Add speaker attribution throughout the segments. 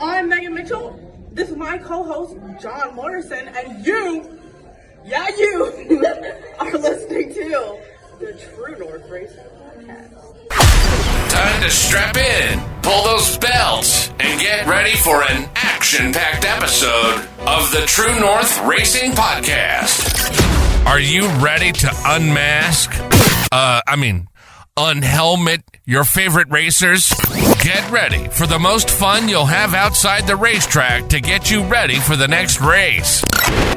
Speaker 1: I'm Megan Mitchell. This is my co-host, John Morrison, and you are listening to the True North Racing Podcast.
Speaker 2: Time to strap in, pull those belts, and get ready for an action-packed episode of the True North Racing Podcast. Are you ready to unhelmet your favorite racers? Get ready for the most fun you'll have outside the racetrack to get you ready for the next race.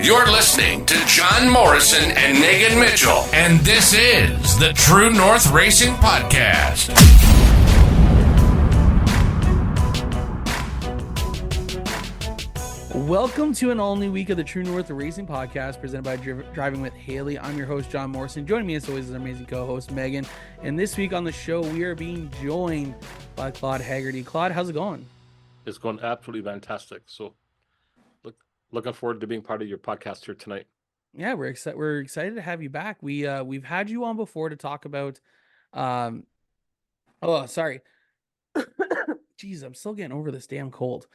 Speaker 2: You're listening to John Morrison and Megan Mitchell, and this is the True North Racing Podcast.
Speaker 3: Welcome to an all-new week of the True North Racing Podcast presented by Driving With Hailey. I'm your host, John Morrison. Joining me, as always, is our amazing co-host, Megan. And this week on the show, we are being joined by Claude Haggerty. Claude, how's it going?
Speaker 4: It's going absolutely fantastic. So looking forward to being part of your podcast here tonight.
Speaker 3: Yeah, we're excited to have you back. We've had you on before to talk about Jeez, I'm still getting over this damn cold.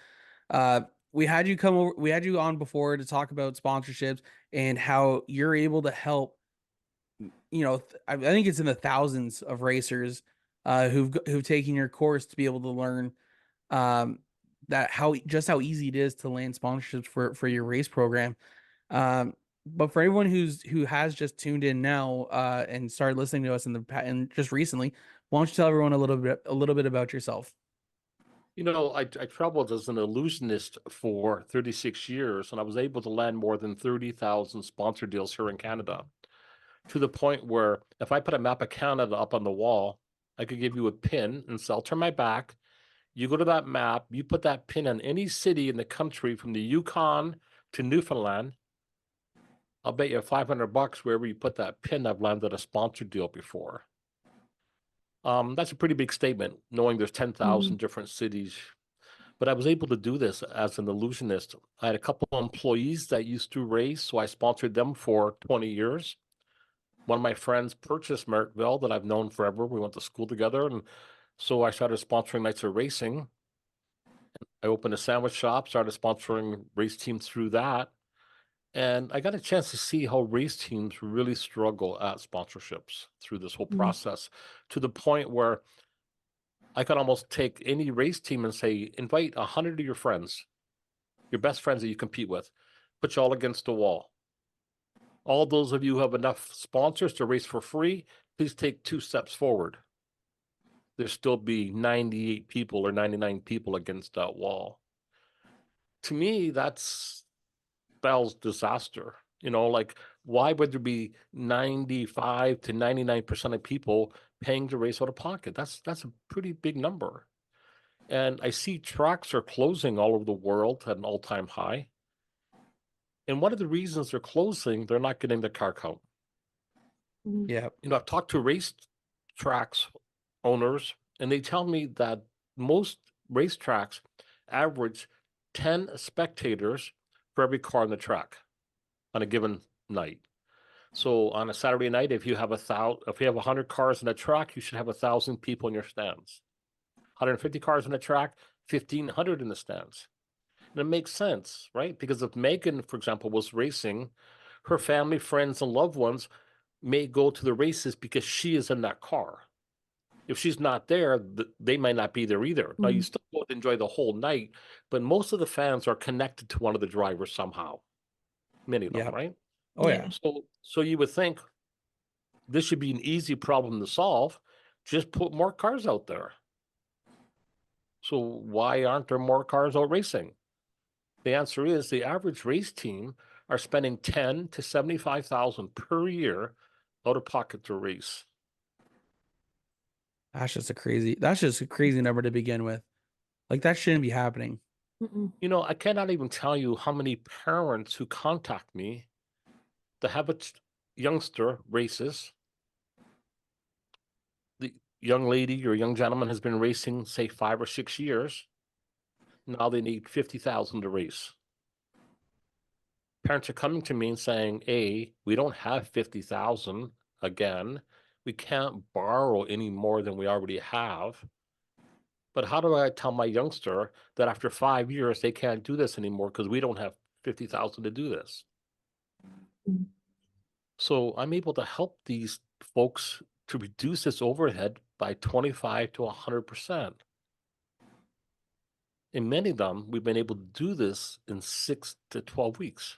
Speaker 3: We had you on before to talk about sponsorships and how you're able to help, I think it's in the thousands of racers who've taken your course to be able to learn that how easy it is to land sponsorships for your race program. But for everyone who has just tuned in now and started listening to us and just recently, why don't you tell everyone a little bit about yourself?
Speaker 4: I traveled as an illusionist for 36 years, and I was able to land more than 30,000 sponsor deals here in Canada, to the point where if I put a map of Canada up on the wall, I could give you a pin and say, I'll turn my back. You go to that map, you put that pin on any city in the country from the Yukon to Newfoundland. I'll bet you $500 wherever you put that pin, I've landed a sponsor deal before. That's a pretty big statement, knowing there's 10,000 different cities. But I was able to do this as an illusionist. I had a couple of employees that used to race, so I sponsored them for 20 years. One of my friends purchased Merrickville that I've known forever. We went to school together, and so I started sponsoring nights of racing. I opened a sandwich shop, started sponsoring race teams through that. And I got a chance to see how race teams really struggle at sponsorships through this whole process, to the point where I could almost take any race team and say, invite 100 of your friends, your best friends that you compete with, put you all against the wall. All those of you who have enough sponsors to race for free, please take 2 steps forward. There'll still be 98 people or 99 people against that wall. To me, that's spells disaster. Why would there be 95 to 99% of people paying to race out of pocket? That's a pretty big number. And I see tracks are closing all over the world at an all-time high. And one of the reasons they're closing, they're not getting the car count.
Speaker 3: Yeah.
Speaker 4: I've talked to race tracks owners, and they tell me that most racetracks average 10 spectators for every car on the track on a given night. So on a Saturday night, if you have 100 cars in a track, you should have 1,000 people in your stands. 150 cars in a track, 1,500 in the stands. And it makes sense, right? Because if Megan, for example, was racing, her family, friends, and loved ones may go to the races because she is in that car. If she's not there, they might not be there either. Now, you still both enjoy the whole night, but most of the fans are connected to one of the drivers somehow. Many of them, right?
Speaker 3: Oh, yeah.
Speaker 4: So you would think this should be an easy problem to solve. Just put more cars out there. So why aren't there more cars out racing? The answer is the average race team are spending $10,000 to $75,000 per year out of pocket to race.
Speaker 3: That's just a crazy number to begin with. That shouldn't be happening.
Speaker 4: I cannot even tell you how many parents who contact me to have a youngster races. The young lady or young gentleman has been racing, say, 5 or 6 years. Now they need $50,000 to race. Parents are coming to me and saying, we don't have $50,000 again. We can't borrow any more than we already have. But how do I tell my youngster that after 5 years they can't do this anymore because we don't have 50,000 to do this?
Speaker 5: Mhm.
Speaker 4: So I'm able to help these folks to reduce this overhead by 25 to 100%. In many of them, we've been able to do this in 6 to 12 weeks.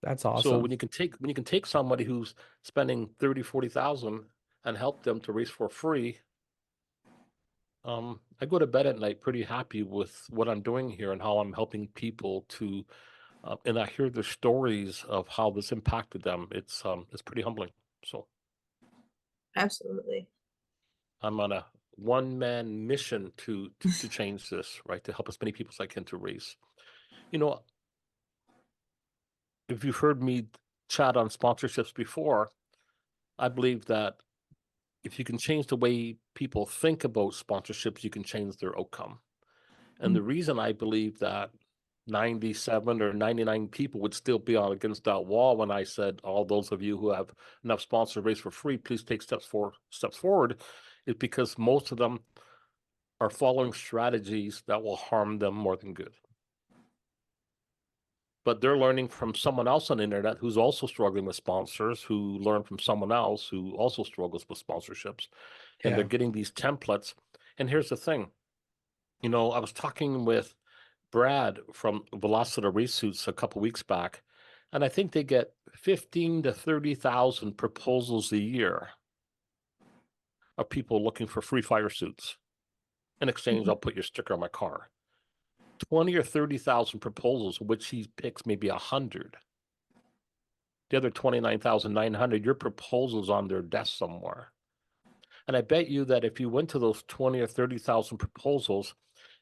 Speaker 3: That's
Speaker 4: So
Speaker 3: awesome.
Speaker 4: when you can take somebody who's spending 30, 40,000 and help them to race for free, I go to bed at night pretty happy with what I'm doing here and how I'm helping people to, and I hear their stories of how this impacted them. It's pretty humbling. So
Speaker 5: Absolutely.
Speaker 4: I'm on a one-man mission to change this, right? To help as many people as I can to race. You know, if you've heard me chat on sponsorships before, I believe that if you can change the way people think about sponsorships, you can change their outcome. And the reason I believe that 97 or 99 people would still be on against that wall when I said, all those of you who have enough sponsor race for free, please take steps forward, is because most of them are following strategies that will harm them more than good. But they're learning from someone else on the internet who's also struggling with sponsors, who learn from someone else who also struggles with sponsorships. And they're getting these templates. And here's the thing, you know, I was talking with Brad from Velocity Race Suits a couple weeks back, and I think they get 15 to 30,000 proposals a year of people looking for free fire suits. In exchange, I'll put your sticker on my car. 20 or 30,000 proposals, which he picks maybe 100. The other 29,900, your proposal's on their desk somewhere. And I bet you that if you went to those 20 or 30,000 proposals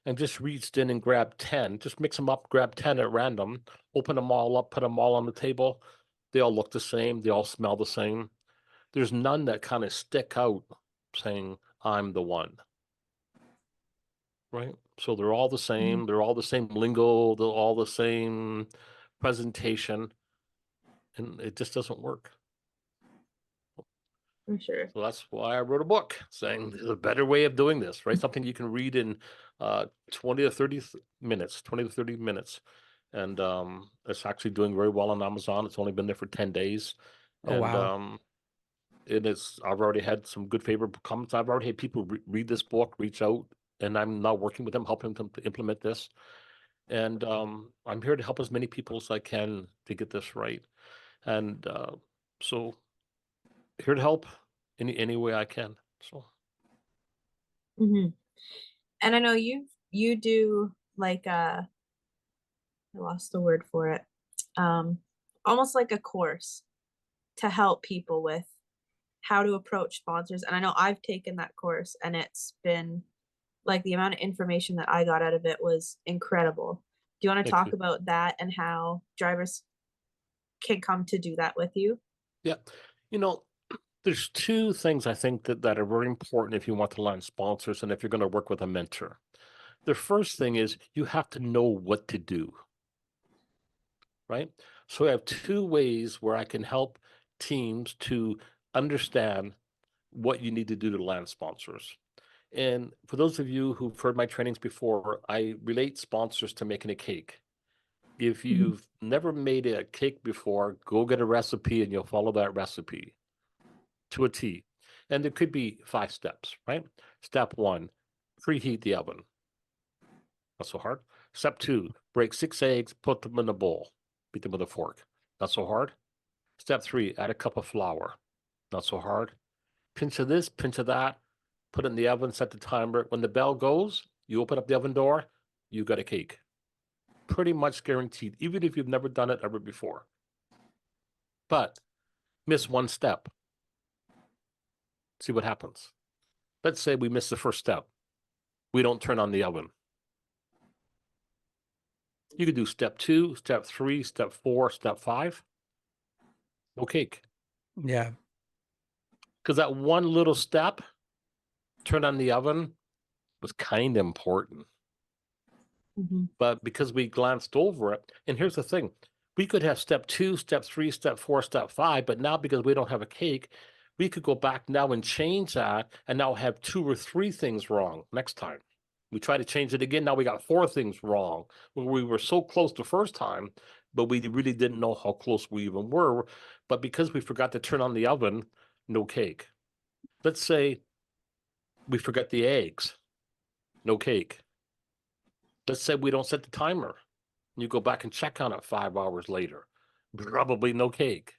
Speaker 4: and just reached in and grabbed 10, just mix them up, grab 10 at random, open them all up, put them all on the table, they all look the same, they all smell the same. There's none that kind of stick out saying, I'm the one. Right? So they're all the same, they're all the same lingo, they're all the same presentation, and it just doesn't work.
Speaker 5: For sure.
Speaker 4: So that's why I wrote a book saying there's a better way of doing this, right? Something you can read in 20 to 30 minutes, 20 to 30 minutes. And it's actually doing very well on Amazon. It's only been there for 10 days.
Speaker 3: Oh,
Speaker 4: And
Speaker 3: wow.
Speaker 4: I've already had some good favorable comments. I've already had people read this book, reach out, and I'm now working with them, helping them to implement this. And I'm here to help as many people as I can to get this right. And so here to help any way I can. So
Speaker 5: And I know you do like I lost the word for it. Almost like a course to help people with how to approach sponsors. And I know I've taken that course, and it's been like the amount of information that I got out of it was incredible. Do you want to
Speaker 4: thank
Speaker 5: talk
Speaker 4: you.
Speaker 5: about that and how drivers can come to do that with you?
Speaker 4: Yeah. You know, there's two things I think that are very important if you want to land sponsors and if you're going to work with a mentor. The first thing is you have to know what to do. Right? So I have two ways where I can help teams to understand what you need to do to land sponsors. And for those of you who've heard my trainings before, I relate sponsors to making a cake. If you've never made a cake before, go get a recipe and you'll follow that recipe to a T. And there could be 5 steps, right? Step 1, preheat the oven. Not so hard. Step 2, break 6 eggs, put them in a bowl, beat them with a fork. Not so hard. Step 3, add a cup of flour. Not so hard. Pinch of this, pinch of that, put it in the oven, set the timer. When the bell goes, you open up the oven door, you got a cake. Pretty much guaranteed, even if you've never done it ever before. But miss one step. See what happens. Let's say we miss the first step. We don't turn on the oven. You could do step 2, step 3, step 4, step 5. No cake.
Speaker 3: Yeah.
Speaker 4: Because that one little step, turn on the oven, was kind of important. But because we glanced over it, and here's the thing, we could have step 2, step 3, step 4, step 5, but now because we don't have a cake, We could go back now and change that and now have 2 or 3 things wrong next time. We try to change it again. Now we got 4 things wrong when we were so close the first time, but we really didn't know how close we even were. But because we forgot to turn on the oven, no cake. Let's say we forget the eggs, no cake. Let's say we don't set the timer. You go back and check on it 5 hours later, probably no cake,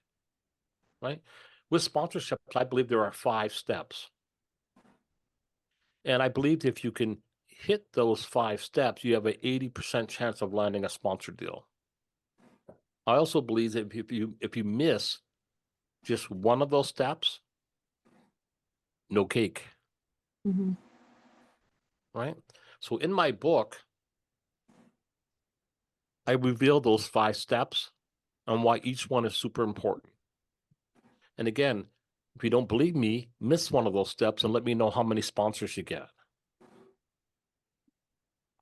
Speaker 4: right? With sponsorships, I believe there are 5 steps. And I believe if you can hit those 5 steps, you have an 80% chance of landing a sponsor deal. I also believe that if you miss just one of those steps, no cake,
Speaker 5: Mm-hmm.
Speaker 4: right? So in my book, I reveal those 5 steps and why each one is super important. And again, if you don't believe me, miss one of those steps and let me know how many sponsors you get.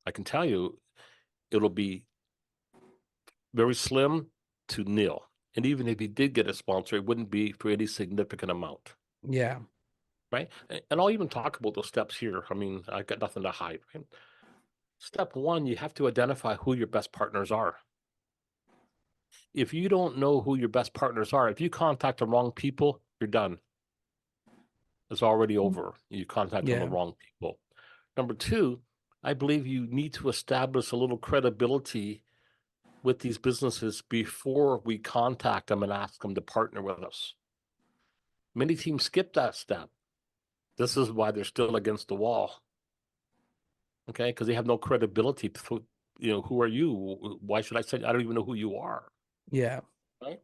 Speaker 4: I can tell you it'll be very slim to nil. And even if you did get a sponsor, it wouldn't be for any significant amount.
Speaker 3: Yeah.
Speaker 4: Right. And I'll even talk about those steps here. I mean, I got nothing to hide. Right? Step 1, you have to identify who your best partners are. If you don't know who your best partners are, if you contact the wrong people, you're done. It's already over. You contact on the
Speaker 3: Yeah.
Speaker 4: wrong people. Number 2, I believe you need to establish a little credibility with these businesses before we contact them and ask them to partner with us. Many teams skip that step. This is why they're still against the wall. Okay, because they have no credibility. Who are you? Why should I say? I don't even know who you are.
Speaker 3: Yeah.
Speaker 4: Right.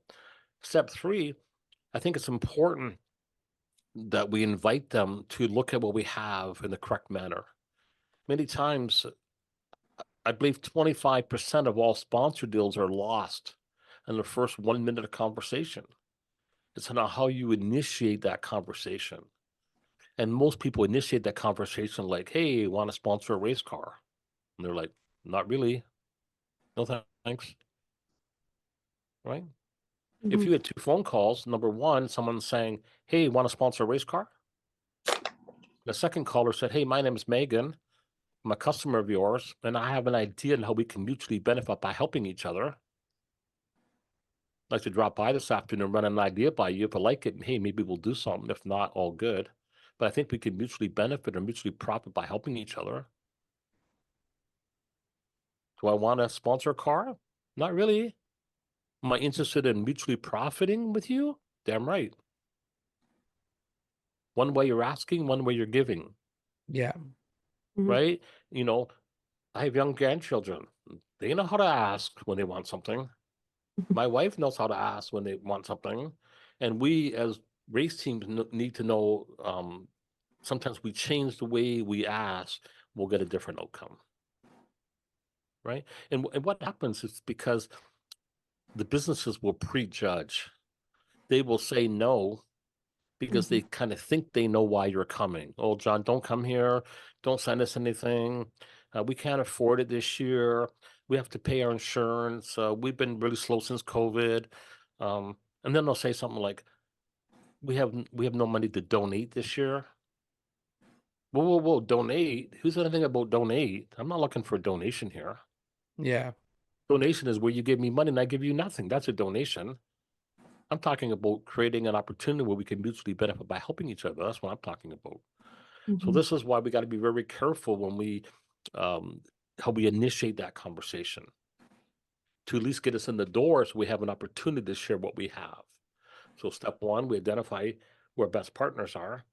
Speaker 4: Step 3, I think it's important that we invite them to look at what we have in the correct manner. Many times, I believe 25% of all sponsor deals are lost in the first 1 minute of conversation. It's not how you initiate that conversation. And most people initiate that conversation like, hey, want to sponsor a race car? And they're like, not really. No thanks. Right? If
Speaker 5: Mm-hmm.
Speaker 4: you had 2 phone calls, number 1, someone's saying, hey, want to sponsor a race car? The second caller said, hey, my name is Megan. I'm a customer of yours, and I have an idea on how we can mutually benefit by helping each other. I'd like to drop by this afternoon and run an idea by you. If I like it, hey, maybe we'll do something. If not, all good. But I think we can mutually benefit or mutually profit by helping each other. Do I want to sponsor a car? Not really. Am I interested in mutually profiting with you? Damn right. One way you're asking, one way you're giving,
Speaker 3: Yeah.
Speaker 5: Mm-hmm.
Speaker 4: right? I have young grandchildren. They know how to ask when they want something. My wife knows how to ask when they want something. And we as race teams need to know sometimes we change the way we ask, we'll get a different outcome. Right. And what happens is because the businesses will prejudge. They will say no because they kind of think they know why you're coming. Oh, John, don't come here. Don't send us anything. We can't afford it this year. We have to pay our insurance. We've been really slow since COVID. And then they'll say something like, we have no money to donate this year. Whoa, donate? Who said anything about donate? I'm not looking for a donation here.
Speaker 3: Yeah.
Speaker 4: Donation is where you give me money and I give you nothing. That's a donation. I'm talking about creating an opportunity where we can mutually benefit by helping each other. That's what I'm talking about. So this is why we got to be very careful when we, how we initiate that conversation to at least get us in the door so we have an opportunity to share what we have. So step 1, we identify where best partners are.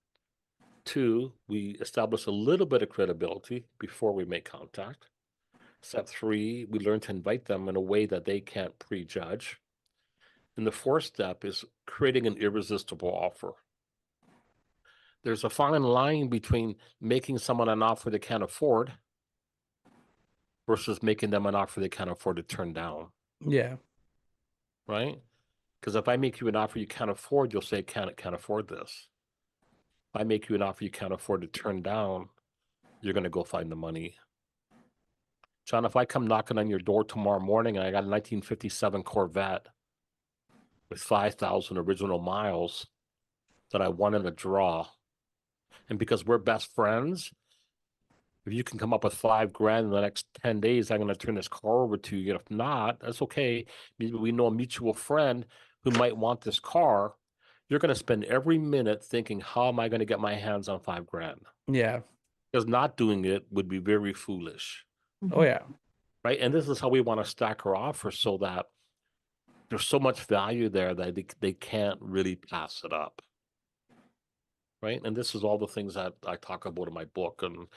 Speaker 4: 2, we establish a little bit of credibility before we make contact. Step 3, we learn to invite them in a way that they can't prejudge. And the 4th step is creating an irresistible offer. There's a fine line between making someone an offer they can't afford versus making them an offer they can't afford to turn down.
Speaker 3: Yeah.
Speaker 4: Right? Because if I make you an offer you can't afford, you'll say, can't afford this. If I make you an offer you can't afford to turn down, you're going to go find the money. John, if I come knocking on your door tomorrow morning and I got a 1957 Corvette with 5,000 original miles, that I won in a draw. And because we're best friends, if you can come up with $5,000 in the next 10 days, I'm going to turn this car over to you. If not, that's okay. Maybe we know a mutual friend who might want this car. You're going to spend every minute thinking, how am I going to get my hands on $5,000?
Speaker 3: Yeah.
Speaker 4: Because not doing it would be very foolish.
Speaker 3: Oh yeah.
Speaker 4: Right. And this is how we want to stack our offer so that there's so much value there that they can't really pass it up. Right. And this is all the things that I talk about in my book and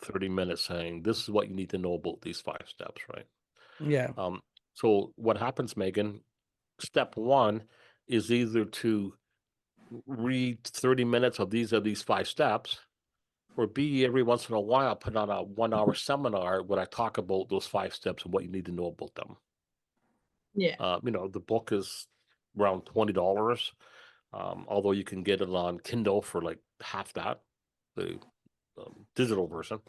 Speaker 4: 30 minutes saying, this is what you need to know about these 5 steps. Right.
Speaker 3: Yeah.
Speaker 4: So what happens, Megan, step 1 is either to read 30 minutes of these 5 steps, or B, every once in a while, put on a 1-hour seminar where I talk about those 5 steps and what you need to know about them.
Speaker 5: Yeah.
Speaker 4: The book is around $20, although you can get it on Kindle for like half that, the digital version.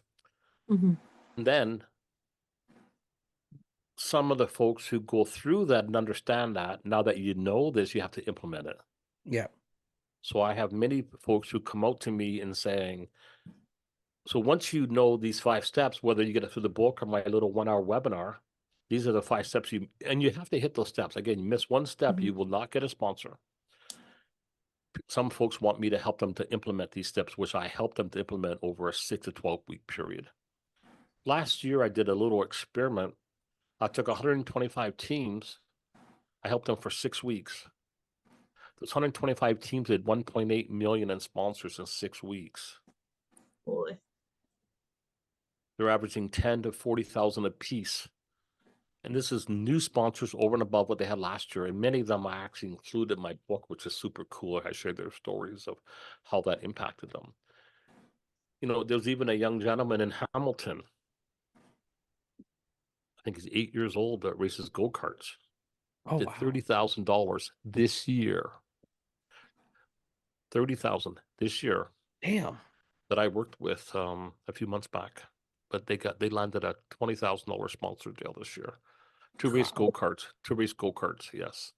Speaker 5: Mm-hmm.
Speaker 4: And then some of the folks who go through that and understand that, now that you know this, you have to implement it.
Speaker 3: Yeah.
Speaker 4: So I have many folks who come out to me and saying, so once you know these 5 steps, whether you get it through the book or my little 1-hour webinar, these are the 5 steps you have to hit those steps. Again, you miss one step,
Speaker 5: Mhm.
Speaker 4: you will not get a sponsor. Some folks want me to help them to implement these steps, which I help them to implement over a 6 to 12-week period. Last year, I did a little experiment. I took 125 teams. I helped them for 6 weeks. Those 125 teams did 1.8 million in sponsors in 6 weeks.
Speaker 5: Boy.
Speaker 4: They're averaging 10 to 40,000 a piece. And this is new sponsors over and above what they had last year. And many of them I actually included in my book, which is super cool. I share their stories of how that impacted them. There's even a young gentleman in Hamilton. I think he's 8 years old that races go-karts.
Speaker 3: Oh
Speaker 4: Did
Speaker 3: wow.
Speaker 4: $30,000 this year. 30,000 this year
Speaker 3: Damn.
Speaker 4: that I worked with a few months back. But they landed a $20,000 sponsor deal this year to race go-karts. Yes.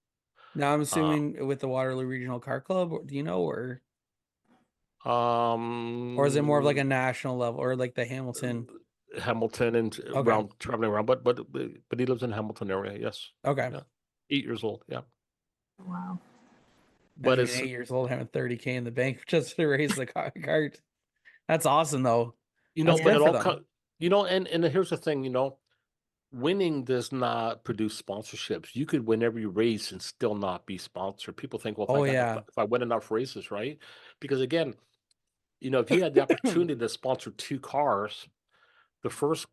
Speaker 3: Now I'm assuming with the Waterloo Regional Car Club, do you know, or is it more of like a national level, or like the Hamilton?
Speaker 4: Hamilton and
Speaker 3: Okay.
Speaker 4: traveling around, but he lives in Hamilton area. Yes.
Speaker 3: Okay.
Speaker 4: Yeah. 8 years old. Yeah.
Speaker 5: Wow.
Speaker 4: But
Speaker 3: Imagine
Speaker 4: it's
Speaker 3: being 8 years old having 30K in the bank just to raise the cart. That's awesome though. That's
Speaker 4: but
Speaker 3: good
Speaker 4: it
Speaker 3: for
Speaker 4: all
Speaker 3: them.
Speaker 4: and here's the thing, winning does not produce sponsorships. You could win every race and still not be sponsored. People think, well,
Speaker 3: Oh yeah.
Speaker 4: if I win enough races, right? Because again, if you had the opportunity to sponsor 2 cars, the first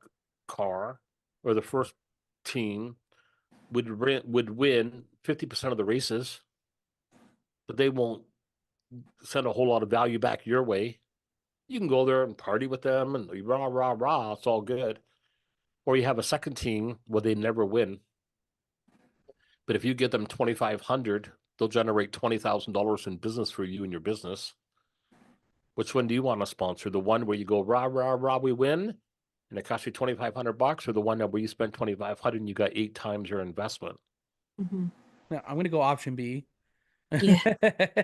Speaker 4: car or the first team would win 50% of the races, but they won't send a whole lot of value back your way. You can go there and party with them and rah, rah, rah. It's all good. Or you have a second team where they never win. But if you get them 2,500, they'll generate $20,000 in business for you and your business. Which one do you want to sponsor? The one where you go rah, rah, rah, we win, and it costs you $2,500, or the one where you spend 2,500 and you got 8 times your investment?
Speaker 5: Mm-hmm.
Speaker 3: Yeah, I'm gonna go option B.
Speaker 5: Yeah. Every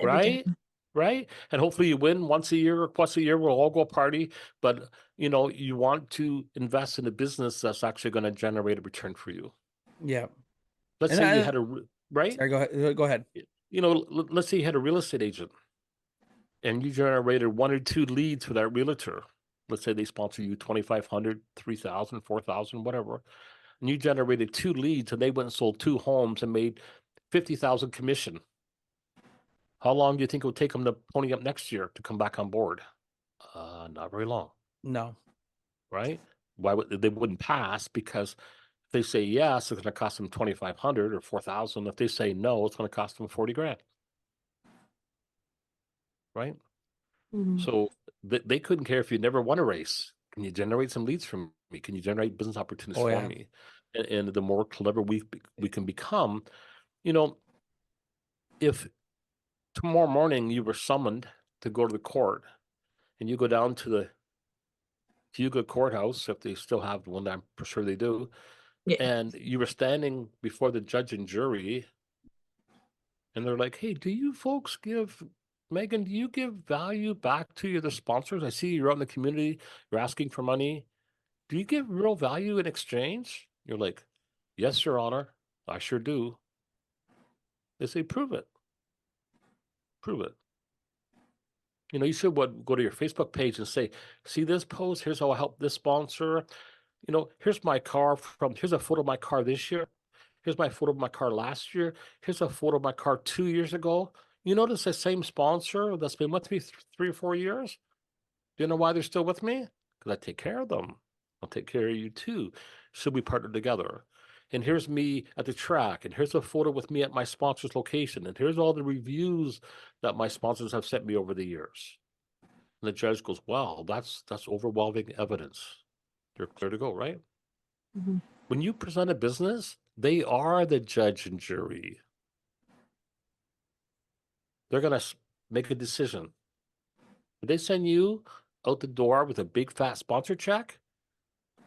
Speaker 4: Right?
Speaker 5: time.
Speaker 4: Right? And hopefully you win once a year or twice a year. We'll all go party. But, you want to invest in a business that's actually going to generate a return for you.
Speaker 3: Yeah.
Speaker 4: Let's
Speaker 3: And
Speaker 4: say you had right?
Speaker 3: Sorry, go ahead. Go ahead.
Speaker 4: Let's say you had a real estate agent and you generated 1 or 2 leads for that realtor. Let's say they sponsor you 2,500, 3,000, 4,000, whatever. And you generated 2 leads and they went and sold 2 homes and made 50,000 commission. How long do you think it would take them to pony up next year to come back on board? Not very long,
Speaker 3: No.
Speaker 4: right? Why they wouldn't pass? Because if they say yes, it's going to cost them 2,500 or 4,000. If they say no, it's going to cost them 40 grand, right?
Speaker 5: Mhm.
Speaker 4: So they couldn't care if you never won a race. Can you generate some leads from me? Can you generate business opportunities
Speaker 3: Oh,
Speaker 4: for
Speaker 3: yeah.
Speaker 4: me? And the more clever we can become, if tomorrow morning you were summoned to go to the court and you go down to the Hugo courthouse, if they still have one, I'm sure they do,
Speaker 5: Yeah.
Speaker 4: and you were standing before the judge and jury And they're like, hey, do you folks give, Megan, do you give value back to your the sponsors? I see you're out in the community, you're asking for money. Do you give real value in exchange? You're like, yes, Your Honor, I sure do. They say, prove it. Prove it. You know, you should go to your Facebook page and say, see this post? Here's how I help this sponsor. You know, here's my car here's a photo of my car this year. Here's my photo of my car last year. Here's a photo of my car 2 years ago. You notice the same sponsor that's been with me 3 or 4 years? Do you know why they're still with me? Because I take care of them. I'll take care of you too. Should we partner together? And here's me at the track, and here's a photo with me at my sponsor's location, and here's all the reviews that my sponsors have sent me over the years. And the judge goes, wow, that's overwhelming evidence. You're clear to go, right?
Speaker 5: Mhm.
Speaker 4: When you present a business, they are the judge and jury. They're going to make a decision. Did they send you out the door with a big fat sponsor check?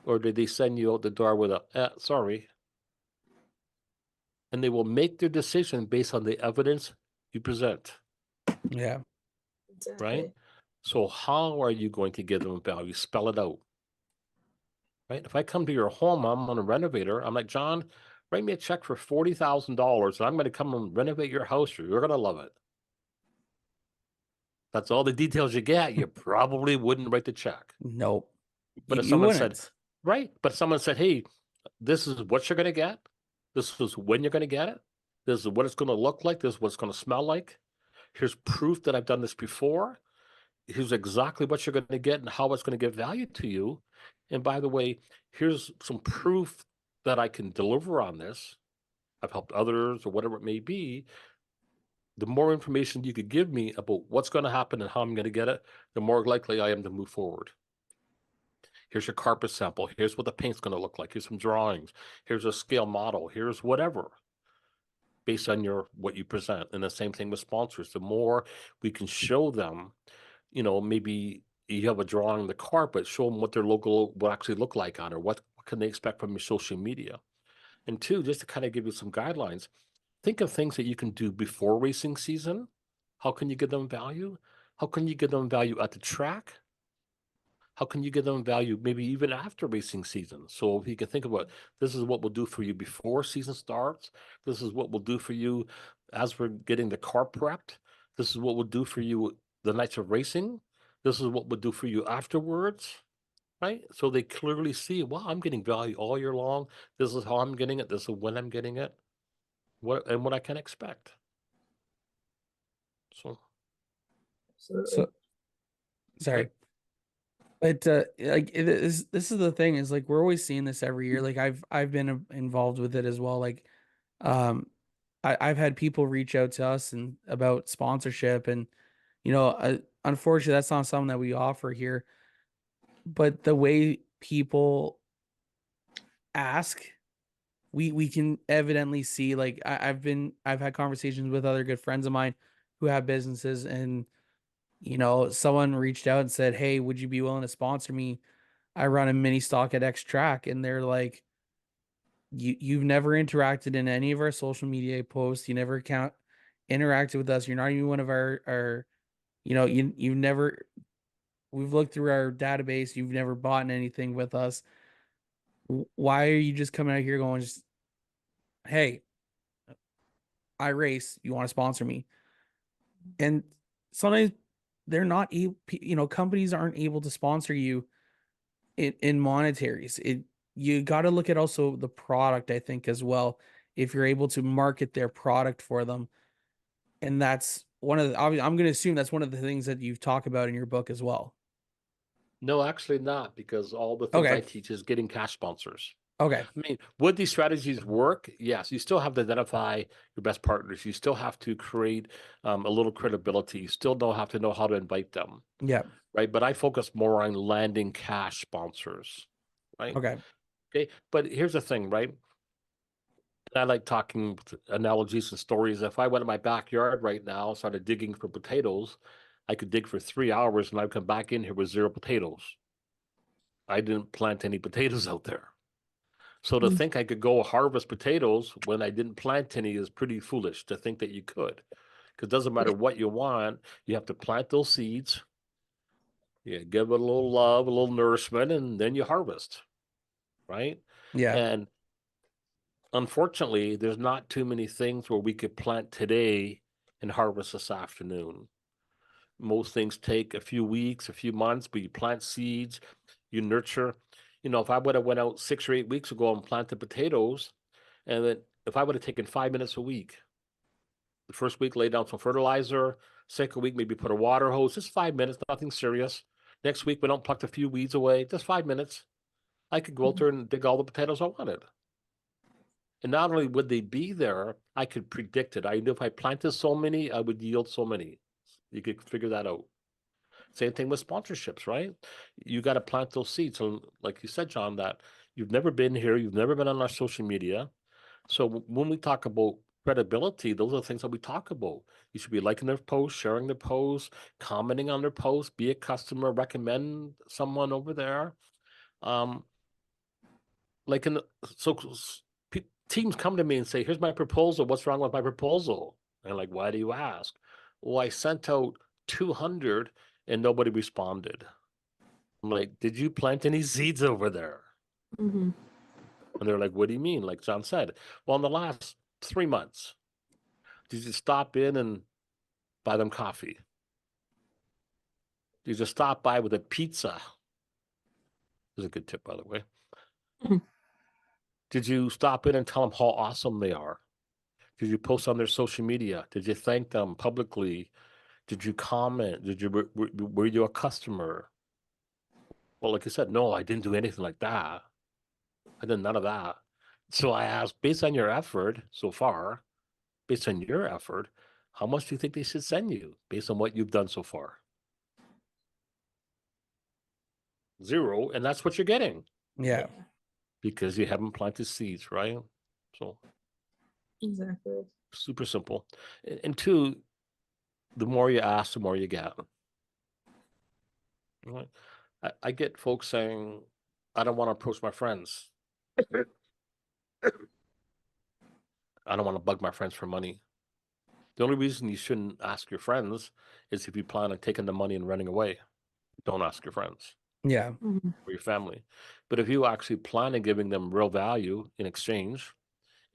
Speaker 4: Or did they send you out the door with a, sorry? And they will make their decision based on the evidence you present,
Speaker 3: Yeah.
Speaker 5: Exactly.
Speaker 4: right? So how are you going to give them value? Spell it out, right? If I come to your home, I'm on a renovator. I'm like, John, write me a check for $40,000 and I'm going to come and renovate your house. You're going to love it. That's all the details you get. You probably wouldn't write the check.
Speaker 3: Nope.
Speaker 4: But if
Speaker 3: You
Speaker 4: someone
Speaker 3: wouldn't.
Speaker 4: said, right, but someone said, hey, this is what you're going to get. This is when you're going to get it. This is what it's going to look like. This is what it's going to smell like. Here's proof that I've done this before. Here's exactly what you're going to get and how it's going to give value to you. And by the way, here's some proof that I can deliver on this. I've helped others or whatever it may be. The more information you could give me about what's going to happen and how I'm going to get it, the more likely I am to move forward. Here's your carpet sample. Here's what the paint's going to look like. Here's some drawings. Here's a scale model. Here's whatever based on what you present. And the same thing with sponsors. The more we can show them, you know, maybe you have a drawing of the carpet, show them what their logo will actually look like on it, or what can they expect from your social media. And two, just to kind of give you some guidelines, think of things that you can do before racing season. How can you give them value? How can you give them value at the track? How can you give them value maybe even after racing season? So if you can think about, this is what we'll do for you before season starts. This is what we'll do for you as we're getting the car prepped. This is what we'll do for you the nights of racing. This is what we'll do for you afterwards, right? So they clearly see, wow, I'm getting value all year long. This is how I'm getting it. This is when I'm getting it. What I can expect. So,
Speaker 5: Absolutely.
Speaker 3: So sorry. But like this is the thing is like we're always seeing this every year. Like I've been involved with it as well. Like um I've had people reach out to us and about sponsorship and unfortunately that's not something that we offer here. But the way people ask, we can evidently see like I've had conversations with other good friends of mine who have businesses and someone reached out and said, hey, would you be willing to sponsor me? I run a mini stock at X track. And they're like, you've never interacted in any of our social media posts. You never interacted with us. You're not even one of our you've never, we've looked through our database. You've never bought anything with us. Why are you just coming out here going, just, hey, I race, you want to sponsor me? And sometimes they're not able, companies aren't able to sponsor you in monetaries. You got to look at also the product, I think, as well. If you're able to market their product for them, and that's one of the, I'm going to assume that's one of the things that you've talked about in your book as well.
Speaker 4: no, actually not, because all the things I
Speaker 3: Okay.
Speaker 4: teach is getting cash sponsors.
Speaker 3: Okay.
Speaker 4: I mean, would these strategies work? Yes, you still have to identify your best partners. You still have to create a little credibility. You still don't have to know how to invite them,
Speaker 3: Yeah.
Speaker 4: right? But I focus more on landing cash sponsors, right?
Speaker 3: Okay.
Speaker 4: Okay. But here's the thing, right? I like talking analogies and stories. If I went in my backyard right now, started digging for potatoes, I could dig for 3 hours and I'd come back in here with 0 potatoes. I didn't plant any potatoes out there. So to think I could go harvest potatoes when I didn't plant any is pretty foolish to think that you could. Because it doesn't matter what you want, you have to plant those seeds, you give it a little love, a little nourishment, and then you harvest, right?
Speaker 3: Yeah.
Speaker 4: And unfortunately, there's not too many things where we could plant today and harvest this afternoon. Most things take a few weeks, a few months, but you plant seeds, you nurture. You know, if I would have went out 6 or 8 weeks ago and planted potatoes, and then if I would have taken 5 minutes a week, the first week lay down some fertilizer, second week maybe put a water hose, just 5 minutes, nothing serious. Next week we don't pluck a few weeds away, just 5 minutes. I could go out there and dig all the potatoes I wanted. And not only would they be there, I could predict it. I knew if I planted so many, I would yield so many. You could figure that out. Same thing with sponsorships, right? You got to plant those seeds. So, like you said, John, that you've never been here, you've never been on our social media. So when we talk about credibility, those are the things that we talk about. You should be liking their posts, sharing their posts, commenting on their posts, be a customer, recommend someone over there. Like in the, so teams come to me and say, "Here's my proposal. What's wrong with my proposal?" And I'm like, "Why do you ask?" Well, I sent out 200 and nobody responded. I'm like, "Did you plant any seeds over there?"
Speaker 5: Mm-hmm.
Speaker 4: And they're like, "What do you mean?" Like John said, well, in the last 3 months, did you stop in and buy them coffee? Did you just stop by with a pizza? This is a good tip, by the way.
Speaker 5: Mm-hmm.
Speaker 4: Did you stop in and tell them how awesome they are? Did you post on their social media? Did you thank them publicly? Did you comment? Were you a customer? Well, like I said, no, I didn't do anything like that. I did none of that. So I asked, based on your effort so far, based on your effort, how much do you think they should send you based on what you've done so far? 0, and that's what you're getting.
Speaker 3: Yeah.
Speaker 4: Because you haven't planted seeds, right? So
Speaker 5: Exactly.
Speaker 4: super simple. And 2, the more you ask, the more you get. Right? I get folks saying, I don't want to approach my friends. I don't want to bug my friends for money. The only reason you shouldn't ask your friends is if you plan on taking the money and running away. Don't ask your friends
Speaker 3: Yeah.
Speaker 5: Mm-hmm.
Speaker 4: or your family. But if you actually plan on giving them real value in exchange,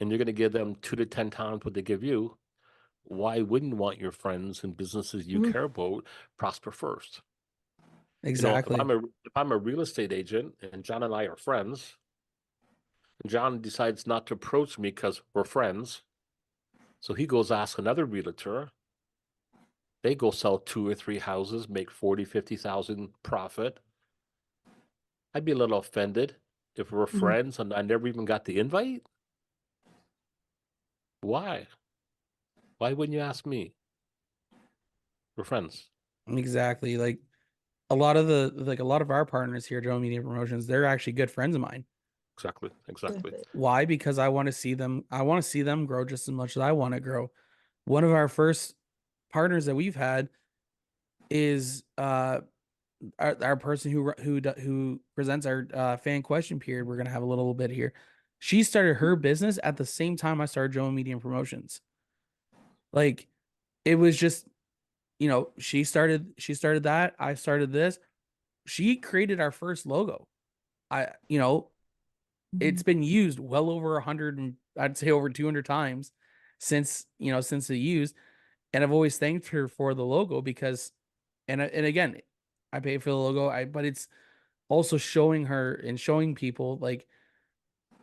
Speaker 4: and you're going to give them 2 to 10 times what they give you, why wouldn't you want your friends and businesses you
Speaker 5: Mhm.
Speaker 4: care about prosper first?
Speaker 3: Exactly.
Speaker 4: You know, if I'm a real estate agent and John and I are friends, and John decides not to approach me because we're friends, so he goes ask another realtor. They go sell 2 or 3 houses, make 40, 50,000 profit. I'd be a little offended if we're
Speaker 5: Mhm.
Speaker 4: friends and I never even got the invite. Why? Why wouldn't you ask me? We're friends.
Speaker 3: Exactly. Like a lot of our partners here at Drone Media Promotions, they're actually good friends of mine.
Speaker 4: Exactly.
Speaker 3: Why? Because I want to see them grow just as much as I want to grow. One of our first partners that we've had is our person who presents our fan question period. We're gonna have a little bit here. She started her business at the same time I started Drone Media Promotions. Like it was just, she started that, I started this. She created our first logo. It's been used well over 100 and I'd say over 200 times since it used, and I've always thanked her for the logo because, and again, I pay for the logo, but it's also showing her and showing people like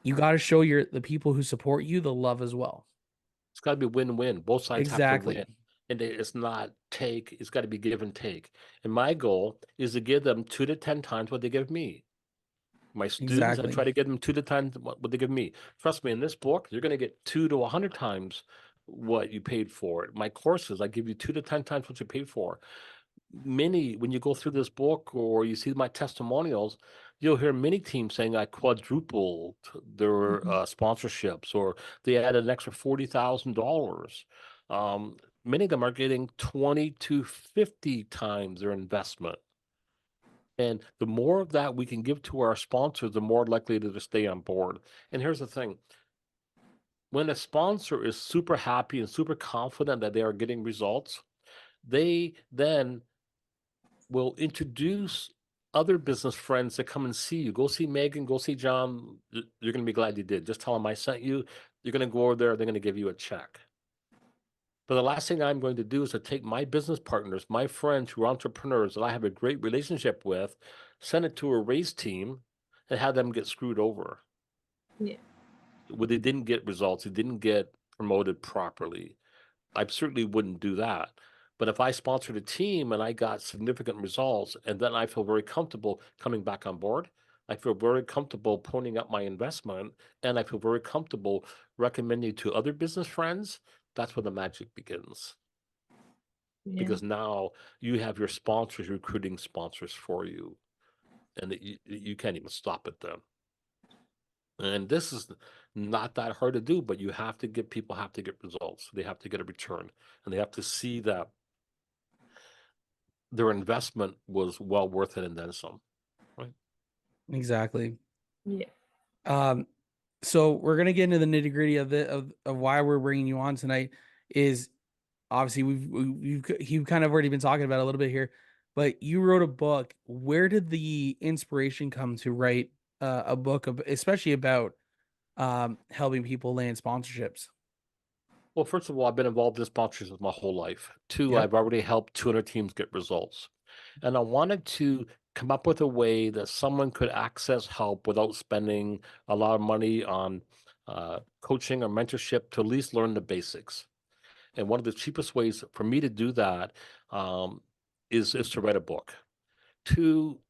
Speaker 3: you got to show the people who support you the love as well.
Speaker 4: It's got to be win-win. Both sides have to
Speaker 3: Exactly.
Speaker 4: win. And it's not take, it's got to be give and take. And my goal is to give them 2 to 10 times what they give me. My students, I
Speaker 3: Exactly.
Speaker 4: try to get them 2 to 10 what they give me. Trust me, in this book, you're going to get 2 to 100 times what you paid for it. My courses, I give you 2 to 10 times what you paid for. Many, when you go through this book or you see my testimonials, you'll hear many teams saying I quadrupled their sponsorships, or they added an extra $40,000. Many of them are getting 20 to 50 times their investment. And the more of that we can give to our sponsors, the more likely to stay on board. And here's the thing. When a sponsor is super happy and super confident that they are getting results, they then will introduce other business friends that come and see you. Go see Megan, go see John. You're going to be glad you did. Just tell them I sent you. You're going to go over there. They're going to give you a check. But the last thing I'm going to do is to take my business partners, my friends who are entrepreneurs that I have a great relationship with, send it to a race team and have them get screwed over.
Speaker 5: Yeah.
Speaker 4: Well, they didn't get results. They didn't get promoted properly. I certainly wouldn't do that. But if I sponsored a team and I got significant results, and then I feel very comfortable coming back on board, I feel very comfortable ponying up my investment, and I feel very comfortable recommending to other business friends, that's where the magic begins.
Speaker 5: Yeah.
Speaker 4: Because now you have your sponsors recruiting sponsors for you, and you can't even stop it then. And this is not that hard to do, but you have to get people have to get results. They have to get a return, and they have to see that their investment was well worth it and then some. Right?
Speaker 3: Exactly.
Speaker 5: Yeah.
Speaker 3: So we're gonna get into the nitty gritty of why we're bringing you on tonight. Is obviously you've kind of already been talking about it a little bit here, but you wrote a book. Where did the inspiration come to write a book of, especially about helping people land sponsorships?
Speaker 4: Well, first of all, I've been involved in sponsorships my whole life. Two,
Speaker 3: Yep.
Speaker 4: I've already helped 200 teams get results. And I wanted to come up with a way that someone could access help without spending a lot of money on coaching or mentorship to at least learn the basics. And one of the cheapest ways for me to do that is to write a book. Two,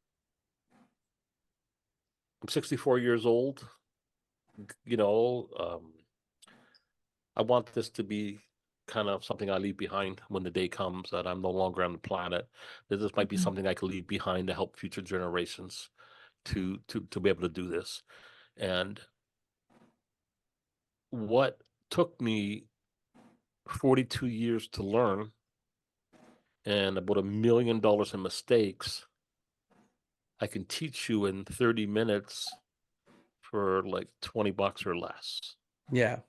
Speaker 4: I'm 64 years old. You know, I want this to be kind of something I leave behind when the day comes that I'm no longer on the planet. That this might be
Speaker 5: Mhm.
Speaker 4: something I could leave behind to help future generations to be able to do this. And what took me 42 years to learn and about $1 million in mistakes, I can teach you in 30 minutes for like $20 or less,
Speaker 3: Yeah.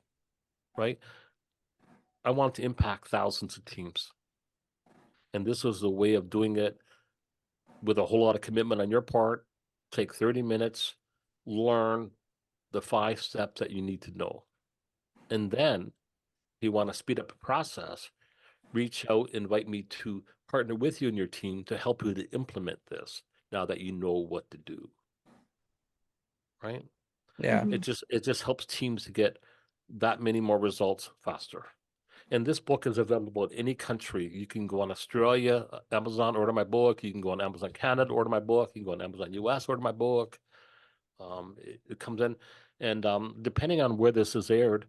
Speaker 4: right? I want to impact thousands of teams. And this was the way of doing it with a whole lot of commitment on your part. Take 30 minutes, learn the 5 steps that you need to know. And then, if you want to speed up the process, reach out, invite me to partner with you and your team to help you to implement this now that you know what to do. Right?
Speaker 3: Yeah.
Speaker 5: Mhm.
Speaker 4: It just helps teams to get that many more results faster. And this book is available in any country. You can go on Australia, Amazon, order my book. You can go on Amazon Canada, order my book. You can go on Amazon US, order my book. It comes in, and depending on where this is aired,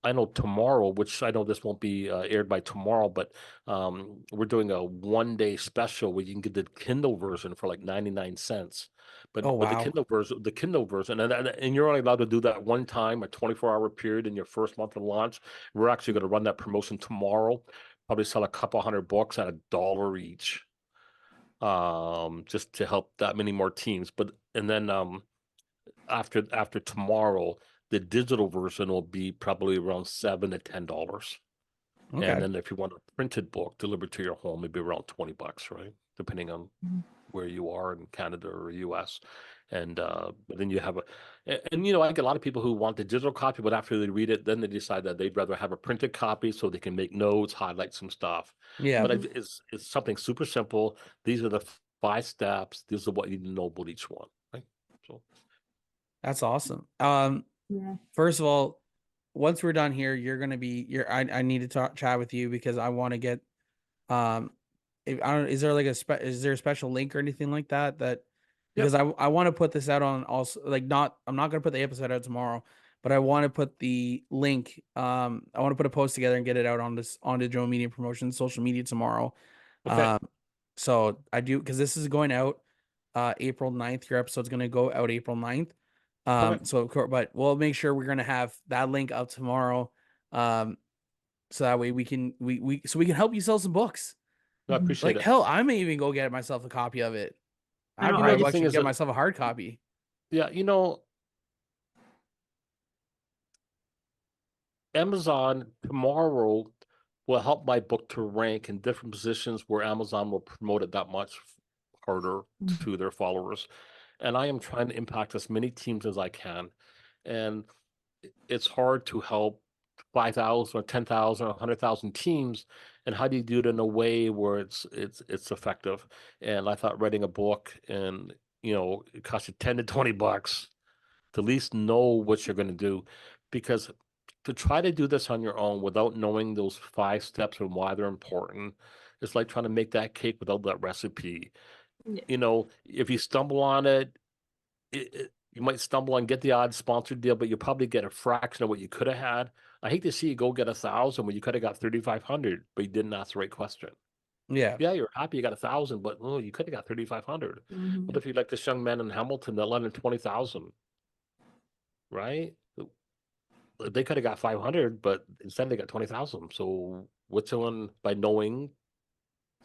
Speaker 4: I know tomorrow, which I know this won't be aired by tomorrow, but we're doing a 1-day special where you can get the Kindle version for like 99 cents.
Speaker 3: Oh,
Speaker 4: But
Speaker 3: wow.
Speaker 4: the Kindle version, and you're only allowed to do that one time, a 24-hour period in your first month of launch. We're actually going to run that promotion tomorrow. Probably sell a couple hundred books at $1 each, just to help that many more teams. But and then after tomorrow, the digital version will be probably around $7 to $10.
Speaker 3: Okay.
Speaker 4: And then if you want a printed book delivered to your home, it'd be around $20, right? Depending on
Speaker 5: Mhm.
Speaker 4: where you are in Canada or US. And but then you have and you know, I get a lot of people who want the digital copy, but after they read it, then they decide that they'd rather have a printed copy so they can make notes, highlight some stuff.
Speaker 3: Yeah.
Speaker 4: But it's something super simple. These are the 5 steps. This is what you need to know about each one, right? So
Speaker 3: That's awesome.
Speaker 5: Yeah.
Speaker 3: First of all, once we're done here, you're gonna be I need to chat with you because I want to get if I don't is there like is there a special link or anything like that
Speaker 4: yep.
Speaker 3: because I want to put this out on also like not I'm not gonna put the episode out tomorrow, but I want to put the link I want to put a post together and get it out onto Joe Media Promotions social media tomorrow.
Speaker 4: Okay.
Speaker 3: So I do because this is going out April 9th. Your episode's gonna go out April 9th.
Speaker 4: Okay.
Speaker 3: So of course, but we'll make sure we're gonna have that link up tomorrow. So that way we can we can help you sell some books.
Speaker 4: No, I
Speaker 5: Mhm.
Speaker 4: appreciate
Speaker 3: Like
Speaker 4: it.
Speaker 3: hell, I may even go get myself a copy of it.
Speaker 5: I
Speaker 3: I
Speaker 5: don't
Speaker 3: probably
Speaker 4: the
Speaker 3: should
Speaker 4: thing is
Speaker 3: get
Speaker 4: that,
Speaker 3: myself a hard copy.
Speaker 4: yeah, Amazon tomorrow will help my book to rank in different positions where Amazon will promote it that much harder to their followers. And I am trying to impact as many teams as I can. And it's hard to help 5,000 or 10,000 or 100,000 teams. And how do you do it in a way where it's effective? And I thought writing a book and, it costs you 10 to 20 bucks to at least know what you're going to do, because to try to do this on your own without knowing those 5 steps and why they're important, it's like trying to make that cake without that recipe.
Speaker 5: Yeah.
Speaker 4: If you stumble on it, you might stumble and get the odd sponsored deal, but you'll probably get a fraction of what you could have had. I hate to see you go get 1,000 when you could have got 3,500, but you didn't ask the right question.
Speaker 3: Yeah.
Speaker 4: Yeah, you're happy you got 1,000, but you could have got 3,500. What if you like this young man in Hamilton that lent him 20,000, right? They could have got 500, but instead they got 20,000. So what's doing by knowing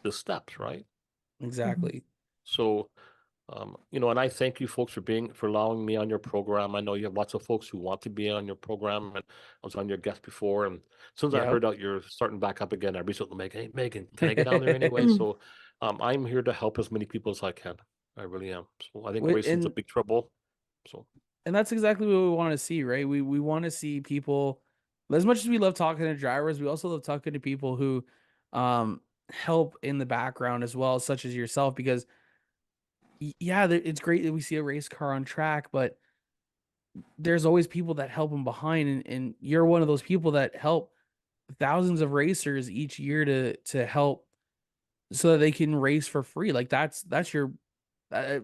Speaker 4: the steps, right?
Speaker 3: Exactly.
Speaker 4: So, and I thank you folks for allowing me on your program. I know you have lots of folks who want to be on your program, and I was on your guest before. And as soon as I
Speaker 3: Yep.
Speaker 4: heard out you're starting back up again, I reached out to Megan. Hey, Megan, can I get down there anyway? So, I'm here to help as many people as I can. I really am. So I think racing's a big trouble. So.
Speaker 3: And that's exactly what we want to see, right? We want to see people, as much as we love talking to drivers, we also love talking to people who help in the background as well, such as yourself, because yeah, it's great that we see a race car on track, but there's always people that help them behind, and you're one of those people that help thousands of racers each year to help so that they can race for free. Like that's your uh,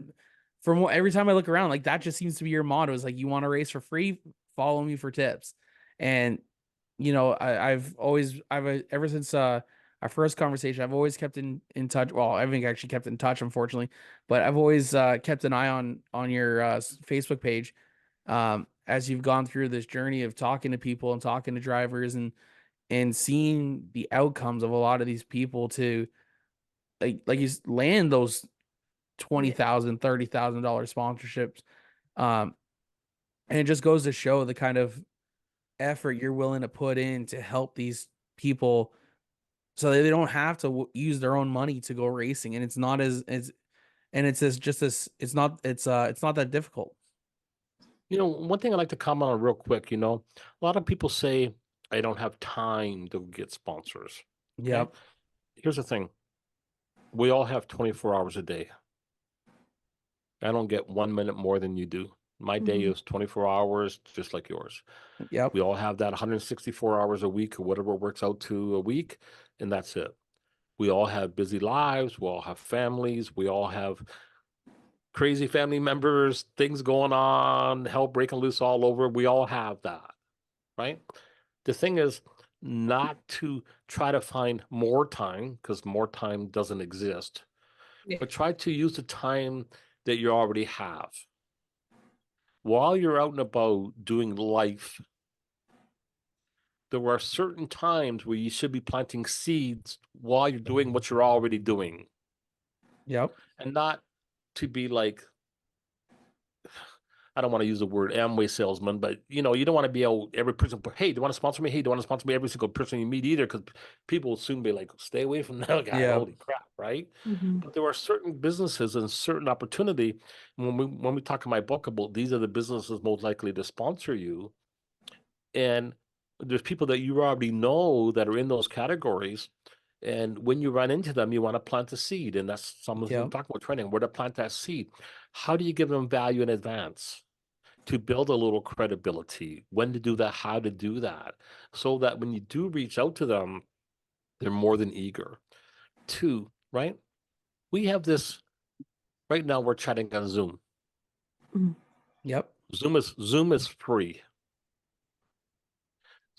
Speaker 3: every time I look around, like that just seems to be your motto, is like, you want to race for free, follow me for tips. And I've ever since our first conversation, I've always kept in touch. Well, I haven't actually kept in touch, unfortunately, but I've always kept an eye on your Facebook page as you've gone through this journey of talking to people and talking to drivers and seeing the outcomes of a lot of these people to like you land those $20,000, $30,000 sponsorships. And it just goes to show the kind of effort you're willing to put in to help these people so that they don't have to use their own money to go racing. And it's not it's not that difficult.
Speaker 4: One thing I'd like to comment on real quick, a lot of people say I don't have time to get sponsors. Okay?
Speaker 3: Yep.
Speaker 4: Here's the thing. We all have 24 hours a day. I don't get 1 minute more than you do. My day is 24 hours, just like yours.
Speaker 3: Yep.
Speaker 4: We all have that 164 hours a week or whatever works out to a week, and that's it. We all have busy lives. We all have families. We all have crazy family members, things going on, hell breaking loose all over. We all have that, right? The thing is not to try to find more time, because more time doesn't exist, but try to use the time that you already have. While you're out and about doing life, there are certain times where you should be planting seeds while you're doing what you're already doing.
Speaker 3: Yep.
Speaker 4: And not to be like, I don't want to use the word Amway salesman, but you don't want to be out every person. Hey, do you want to sponsor me? Hey, do you want to sponsor me? Every single person you meet either, because people will soon be like, stay away from that guy.
Speaker 3: Yeah.
Speaker 4: Holy crap, right? But there are certain businesses and certain opportunity. When we talk in my book about these are the businesses most likely to sponsor you, and there's people that you already know that are in those categories. And when you run into them, you want to plant a seed. And that's someone who's talking about training, where to plant that seed. How do you give them value in advance to build a little credibility? When to do that, how to do that, so that when you do reach out to them, they're more than eager. 2, right? We have this right now, we're chatting on Zoom.
Speaker 3: Yep.
Speaker 4: Zoom is free.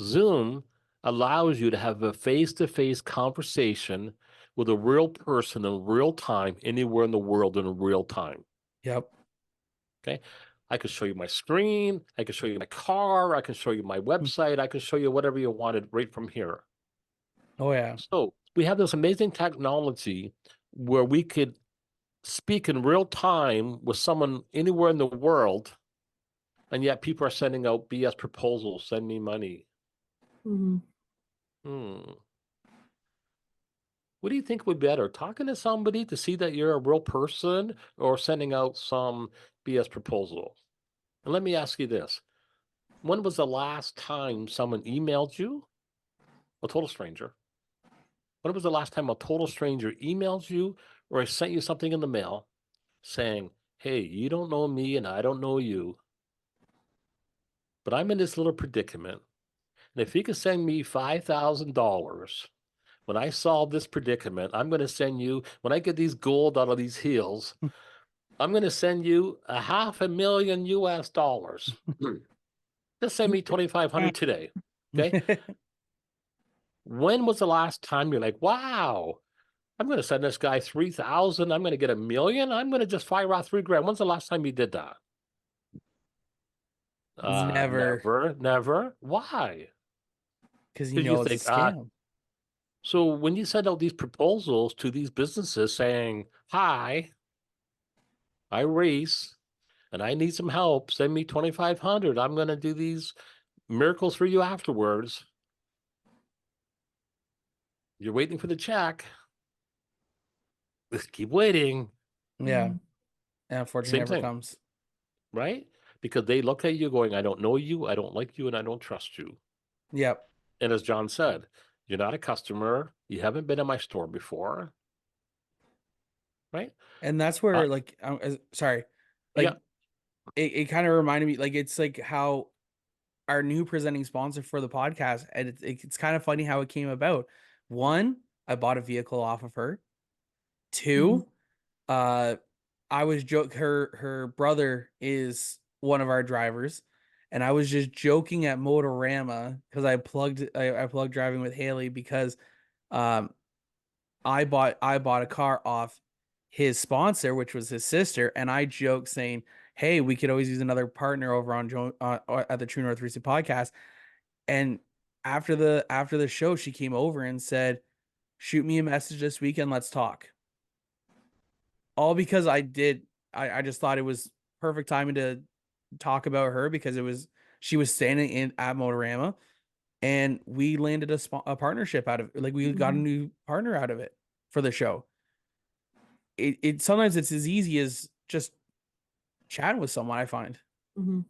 Speaker 4: Zoom allows you to have a face-to-face conversation with a real person in real time, anywhere in the world in real time.
Speaker 3: Yep.
Speaker 4: Okay. I can show you my screen. I can show you my car. I can show you my website. I can show you whatever you wanted right from here.
Speaker 3: Oh yeah.
Speaker 4: So we have this amazing technology where we could speak in real time with someone anywhere in the world, and yet people are sending out BS proposals, send me money.
Speaker 5: Mhm.
Speaker 4: What do you think would be better, talking to somebody to see that you're a real person, or sending out some BS proposal? And let me ask you this. When was the last time someone emailed you, a total stranger? When was the last time a total stranger emailed you or sent you something in the mail saying, hey, you don't know me and I don't know you, but I'm in this little predicament. And if you can send me $5,000 when I solve this predicament, I'm going to send you, when I get these gold out of these heels, I'm going to send you $500,000 US. Just send me 2,500 today. Okay. When was the last time you're like, wow, I'm going to send this guy 3,000. I'm going to get $1 million. I'm going to just fire out $3,000. When's the last time you did that?
Speaker 3: Never,
Speaker 4: Never. Why?
Speaker 3: because
Speaker 4: Because you
Speaker 3: it's a
Speaker 4: think,
Speaker 3: scam.
Speaker 4: so when you send out these proposals to these businesses saying, hi, I race and I need some help, send me 2,500. I'm going to do these miracles for you afterwards. You're waiting for the check. Just keep waiting.
Speaker 3: Yeah,
Speaker 5: Mhm.
Speaker 3: and unfortunately,
Speaker 4: Same
Speaker 3: never
Speaker 4: thing,
Speaker 3: comes.
Speaker 4: right? Because they look at you going, I don't know you, I don't like you, and I don't trust you.
Speaker 3: Yep.
Speaker 4: And as John said, you're not a customer. You haven't been in my store before, right?
Speaker 3: And that's
Speaker 4: Uh,
Speaker 3: where, like, sorry,
Speaker 4: yeah,
Speaker 3: like, it kind of reminded me, like, it's like how our new presenting sponsor for the podcast, and it's kind of funny how it came about. One, I bought a vehicle off of her.
Speaker 5: Mhm.
Speaker 3: Two, uh, I was her brother is one of our drivers, and I was just joking at Motorama because I plugged Driving with Hailey because um I bought a car off his sponsor, which was his sister, and I joked saying, "Hey, we could always use another partner over on at the True North Recent podcast." And after the show, she came over and said, "Shoot me a message this weekend. Let's talk." All because I just thought it was perfect timing to talk about her because she was standing in at Motorama, and we landed a partnership out of it. Like, we got a
Speaker 5: Mhm.
Speaker 3: new partner out of it for the show. It sometimes it's as easy as just chatting with someone, I find.
Speaker 5: Mhm.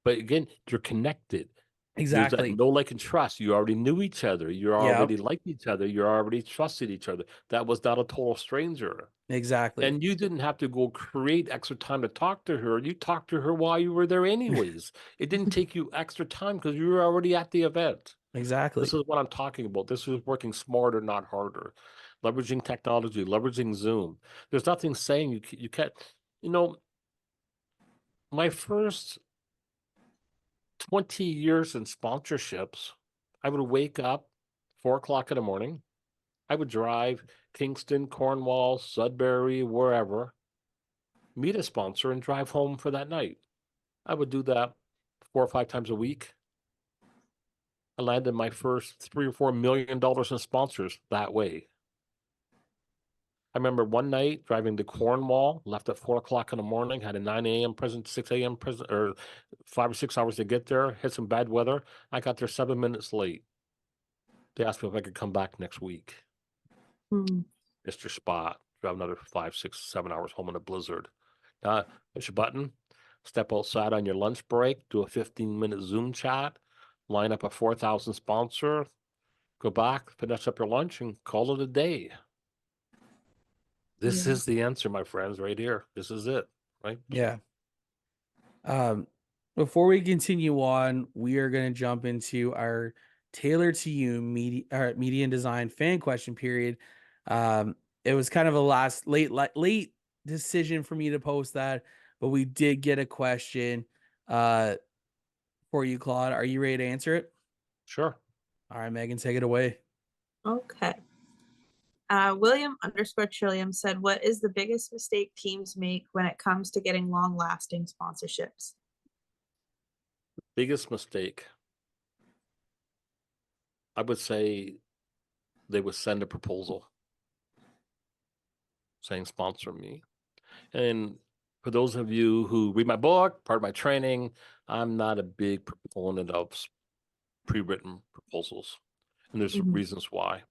Speaker 4: but again, you're connected. There's that
Speaker 3: Exactly.
Speaker 4: know, like, and trust. You already knew each other. You
Speaker 3: Yep.
Speaker 4: already liked each other. You already trusted each other. That was not a total stranger.
Speaker 3: Exactly.
Speaker 4: And you didn't have to go create extra time to talk to her. You talked to her while you were there anyways. It didn't take you extra time because you were already at the event. This
Speaker 3: Exactly.
Speaker 4: is what I'm talking about. This is working smarter, not harder. Leveraging technology, leveraging Zoom. There's nothing saying you can't. You know, my first 20 years in sponsorships, I would wake up 4 o'clock in the morning. I would drive Kingston, Cornwall, Sudbury, wherever, meet a sponsor, and drive home for that night. I would do that 4 or 5 times a week. I landed my first $3 or $4 million in sponsors that way. I remember one night driving to Cornwall, left at 4 o'clock in the morning, had a 9 a.m. present, 6 a.m. present, or 5 or 6 hours to get there, hit some bad weather. I got there 7 minutes late. They asked me if I could come back next week.
Speaker 5: Mhm.
Speaker 4: Mr. Spot, drive another 5, 6, 7 hours home in a blizzard. Push a button, step outside on your lunch break, do a 15-minute Zoom chat, line up a 4,000 sponsor, go back, finish up your lunch, and call it a day. This
Speaker 5: Yeah.
Speaker 4: is the answer, my friends, right here. This is it, right?
Speaker 3: Yeah. Um, Before we continue on, we are going to jump into our tailor to you media and design fan question period. It was kind of a late decision for me to post that, but we did get a question for you, Claude. Are you ready to answer it?
Speaker 4: Sure.
Speaker 3: All right, Megan, take it away.
Speaker 5: Okay. William_Trillium said, "What is the biggest mistake teams make when it comes to getting long-lasting sponsorships?"
Speaker 4: Biggest mistake, I would say they would send a proposal. saying sponsor me. And for those of you who read my book, part of my training, I'm not a big proponent of pre-written proposals. And there's reasons why.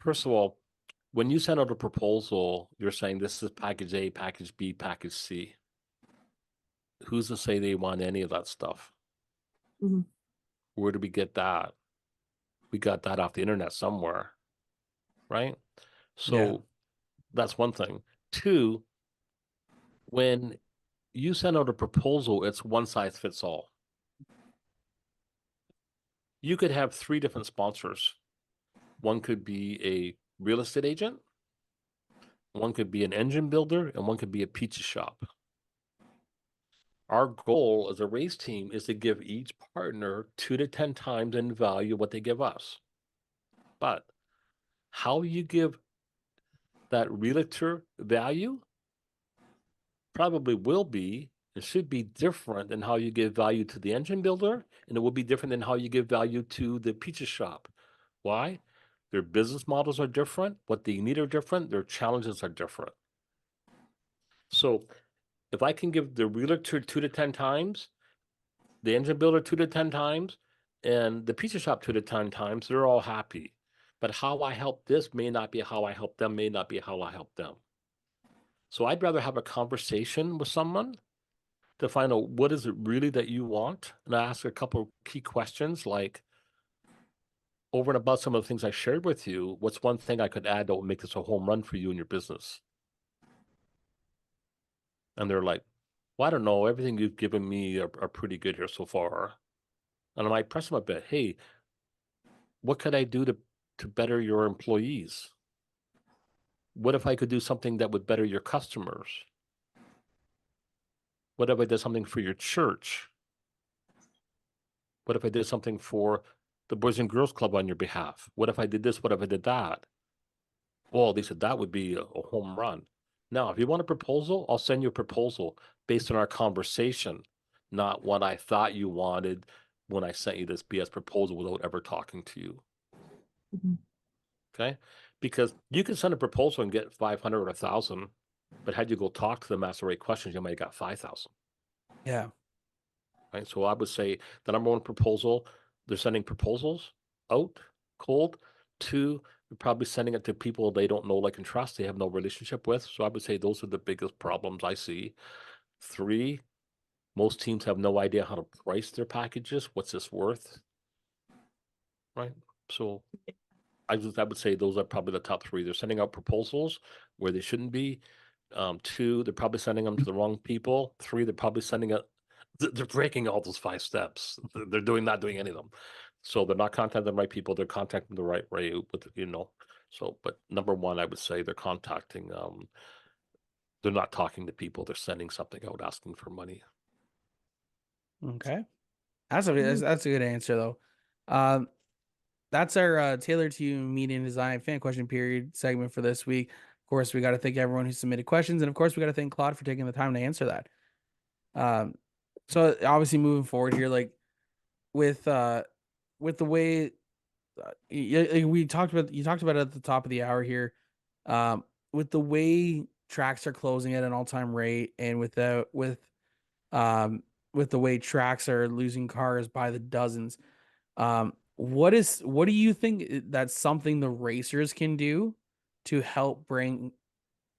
Speaker 4: First of all, when you send out a proposal, you're saying this is package A, package B, package C. Who's to say they want any of that stuff? Where do we get that? We got that off the internet somewhere, right? So that's one thing. Two, when you send out a proposal, it's one size fits all. You could have 3 different sponsors. One could be a real estate agent, one could be an engine builder, and one could be a pizza shop. Our goal as a race team is to give each partner 2 to 10 times in value what they give us. But how you give that realtor value probably will be, it should be different than how you give value to the engine builder, and it will be different than how you give value to the pizza shop. Why? Their business models are different, what they need are different, their challenges are different. So if I can give the realtor 2 to 10 times, the engine builder 2 to 10 times, and the pizza shop 2 to 10 times, they're all happy. But how I help this may not be how I help them, may not be how I help them. So I'd rather have a conversation with someone to find out what is it really that you want. And I ask a couple of key questions like, over and above some of the things I shared with you, what's one thing I could add that will make this a home run for you and your business? And they're like, well, I don't know. Everything you've given me are pretty good here so far. And I might press them a bit. Hey, what could I do to better your employees? What if I could do something that would better your customers? What if I did something for your church? What if I did something for the Boys and Girls Club on your behalf? What if I did this? What if I did that? Well, they said that would be a home run. Now, if you want a proposal, I'll send you a proposal based on our conversation, not what I thought you wanted when I sent you this BS proposal without ever talking to you. Okay? Because you can send a proposal and get 500 or 1,000, but had you go talk to them, ask the right questions, you might have got 5,000.
Speaker 3: Yeah.
Speaker 4: Right? So I would say the number one proposal, they're sending proposals out cold. 2, they're probably sending it to people they don't know, like, and trust, they have no relationship with. So I would say those are the biggest problems I see. 3, most teams have no idea how to price their packages. What's this worth? Right? So I would say those are probably the top 3. They're sending out proposals where they shouldn't be. 2, they're probably sending them to the wrong people. 3, they're probably sending it. They're breaking all those 5 steps. They're not doing any of them. So they're not contacting the right people. They're contacting the right way with, So, but number 1, I would say they're contacting. They're not talking to people. They're sending something out asking for money.
Speaker 3: Okay. That's a good answer though. That's our tailored to you media and design fan question period segment for this week. Of course, we got to thank everyone who submitted questions, and of course, we got to thank Claude for taking the time to answer that. So obviously, moving forward here, like with the way we talked about, you talked about it at the top of the hour here, with the way tracks are closing at an all-time rate, and with the way tracks are losing cars by the dozens. What do you think that's something the racers can do to help bring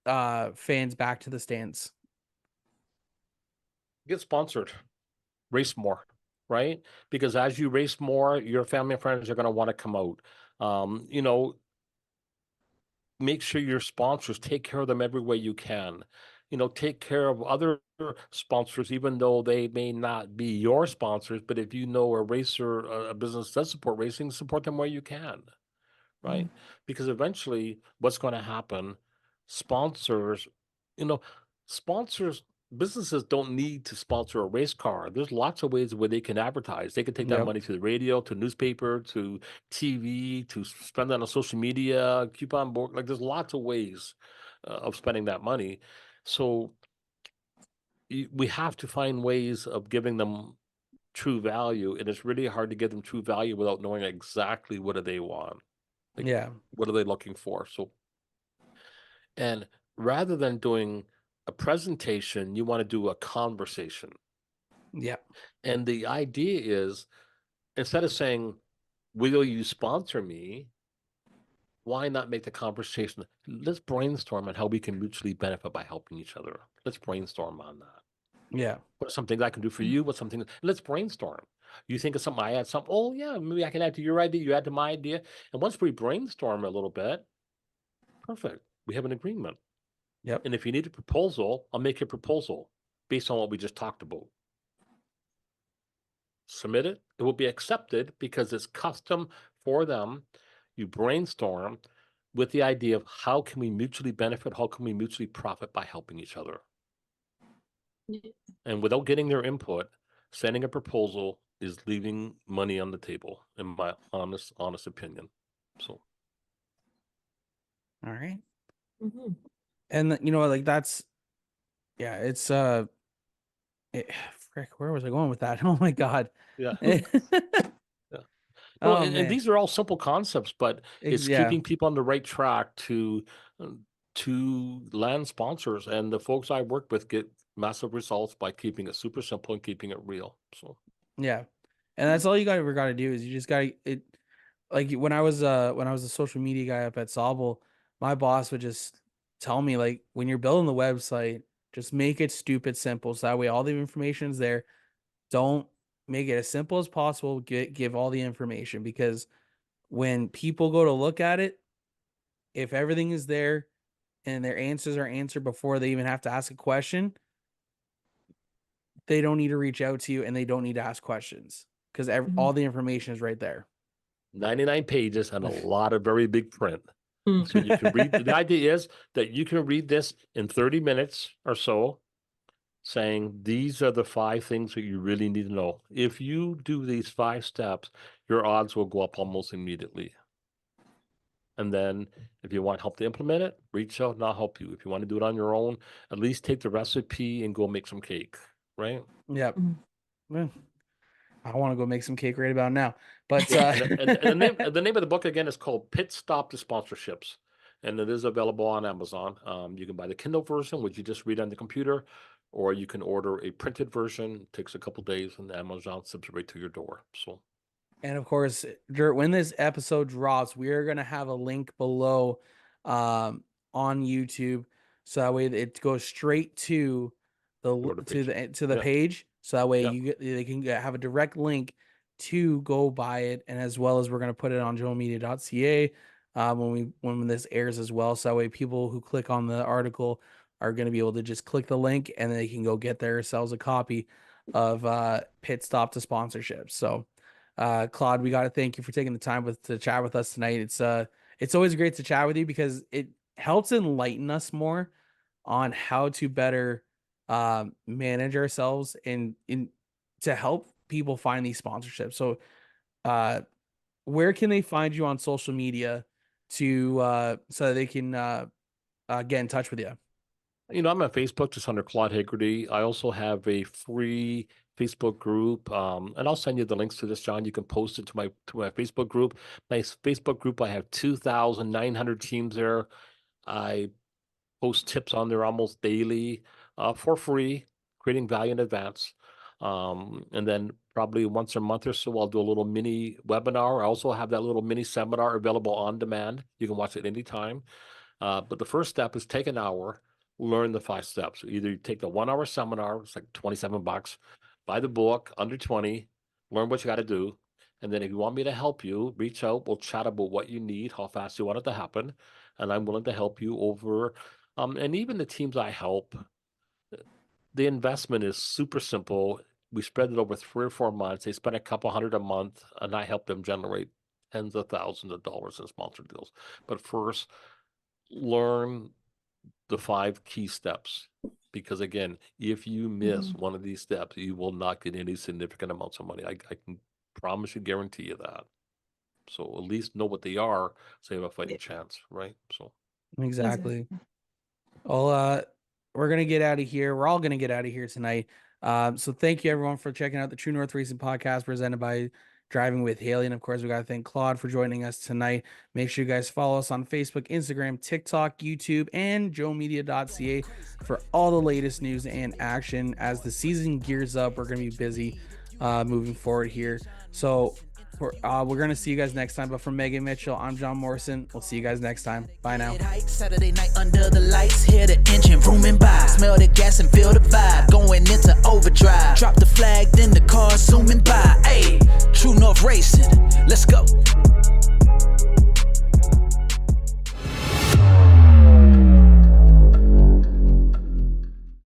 Speaker 3: fans back to the stands?
Speaker 4: Get sponsored, race more, right? Because as you race more, your family and friends are going to want to come out. Make sure your sponsors, take care of them every way you can. Take care of other sponsors, even though they may not be your sponsors. But if you know a racer, a business does support racing, support them where you can, right? Because eventually what's going to happen, sponsors, businesses don't need to sponsor a race car. There's lots of ways where they can advertise. They can take that money to the radio, to newspaper, to TV, to spend that on social media, coupon board. Like, there's lots of ways of spending that money. So we have to find ways of giving them true value, and it's really hard to give them true value without knowing exactly what do they want. Like, what are they looking for? So, and rather than doing a presentation, you want to do a conversation.
Speaker 3: Yeah.
Speaker 4: And the idea is, instead of saying, will you sponsor me? Why not make the conversation? Let's brainstorm on how we can mutually benefit by helping each other. Let's brainstorm on that.
Speaker 3: Yeah.
Speaker 4: What are some things I can do for you? What's something? Let's brainstorm. You think of something, I add something. Oh, yeah, maybe I can add to your idea. You add to my idea. And once we brainstorm a little bit, perfect. We have an agreement.
Speaker 3: Yep.
Speaker 4: And if you need a proposal, I'll make a proposal based on what we just talked about. Submit it. It will be accepted because it's custom for them. You brainstorm with the idea of how can we mutually benefit? How can we mutually profit by helping each other?
Speaker 5: Yeah.
Speaker 4: And without getting their input, sending a proposal is leaving money on the table, in my honest opinion. So,
Speaker 3: All right.
Speaker 5: Mm-hmm.
Speaker 3: And you know, like that's, yeah, it's frick, where was I going with that? Oh my God.
Speaker 4: yeah.
Speaker 3: Oh
Speaker 4: Yeah. Well, and
Speaker 3: man.
Speaker 4: these are all simple concepts, but it's
Speaker 3: Yeah.
Speaker 4: keeping people on the right track to land sponsors. And the folks I work with get massive results by keeping it super simple and keeping it real. So,
Speaker 3: Yeah. And that's all you ever got to do is you just got to it. Like when I was a social media guy up at Sobel, my boss would just tell me like when you're building the website, just make it stupid simple. So that way all the information's there. Don't make it as simple as possible. Give all the information because when people go to look at it, if everything is there and their answers are answered before they even have to ask a question, they don't need to reach out to you and they don't need to ask questions because all the information is right there.
Speaker 4: 99 pages and a lot of very big print.
Speaker 5: Mm.
Speaker 4: So you can read. The idea is that you can read this in 30 minutes or so, saying these are the 5 things that you really need to know. If you do these 5 steps, your odds will go up almost immediately. And then if you want help to implement it, reach out and I'll help you. If you want to do it on your own, at least take the recipe and go make some cake, right?
Speaker 3: Yep.
Speaker 5: Mhm.
Speaker 3: Well, I want to go make some cake right about now. But
Speaker 4: And the name of the book again is called Pit Stop to Sponsorships. And it is available on Amazon. You can buy the Kindle version, which you just read on the computer, or you can order a printed version. It takes a couple days and Amazon ships it right to your door. So
Speaker 3: and of course, when this episode drops, we are gonna have a link below on YouTube, so that way it goes straight to
Speaker 4: order
Speaker 3: to
Speaker 4: page.
Speaker 3: the
Speaker 4: Yeah.
Speaker 3: page. So that way
Speaker 4: Yeah.
Speaker 3: they can have a direct link to go buy it, and as well as we're gonna put it on joemedia.ca when this airs as well. So that way people who click on the article are gonna be able to just click the link and they can go get themselves a copy of Pit Stop to Sponsorships. So Claude, we got to thank you for taking the time to chat with us tonight. It's always great to chat with you because it helps enlighten us more on how to better manage ourselves and in to help people find these sponsorships. So uh where can they find you on social media to so that they can get in touch with you?
Speaker 4: I'm on Facebook just under Claude Haggerty. I also have a free Facebook group, and I'll send you the links to this, John. You can post it to my Facebook group. My Facebook group, I have 2,900 teams there. I post tips on there almost daily for free, creating value in advance. And then probably once a month or so, I'll do a little mini webinar. I also have that little mini seminar available on demand. You can watch it anytime. But the first step is take an hour, learn the 5 steps. Either you take the 1 hour seminar, it's like $27, buy the book under 20, learn what you got to do. And then if you want me to help you, reach out. We'll chat about what you need, how fast you want it to happen. And I'm willing to help you over. And even the teams I help, the investment is super simple. We spread it over 3 or 4 months. They spend a couple hundred a month, and I help them generate tens of thousands of dollars in sponsored deals. But first, learn the 5 key steps. Because again, if you miss one of these steps, you will not get any significant amounts of money. I can promise you, guarantee you that. So at least know what they are, so you have a fighting chance, right? So
Speaker 3: Exactly. Well, we're gonna get out of here. We're all gonna get out of here tonight. So thank you everyone for checking out the True North Racing podcast presented by Driving with Hailey. And of course, we got to thank Claude for joining us tonight. Make sure you guys follow us on Facebook, Instagram, TikTok, YouTube, and joemedia.ca for all the latest news and action. As the season gears up, we're going to be busy moving forward here. So we're going to see you guys next time. But from Megan Mitchell, I'm John Morrison. We'll see you guys next time. Bye now.
Speaker 6: Saturday night under the lights, hear the engine rooming by. Smell the gas and feel the vibe, going into overdrive. Drop the flag, then the car zooming by. Hey, True North Racing, let's go.